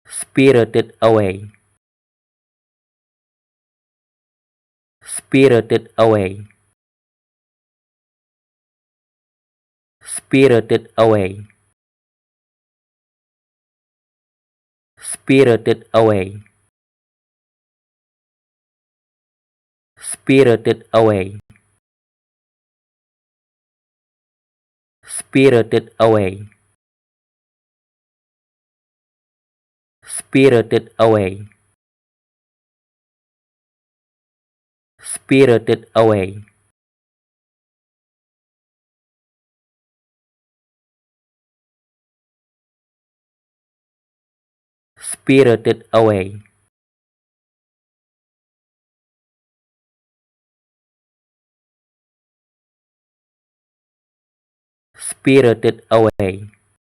spirited away, spirited away, spirited away, spirited away, spirited away, spirited away, spirited away, spirited away, spirited away, spirited away,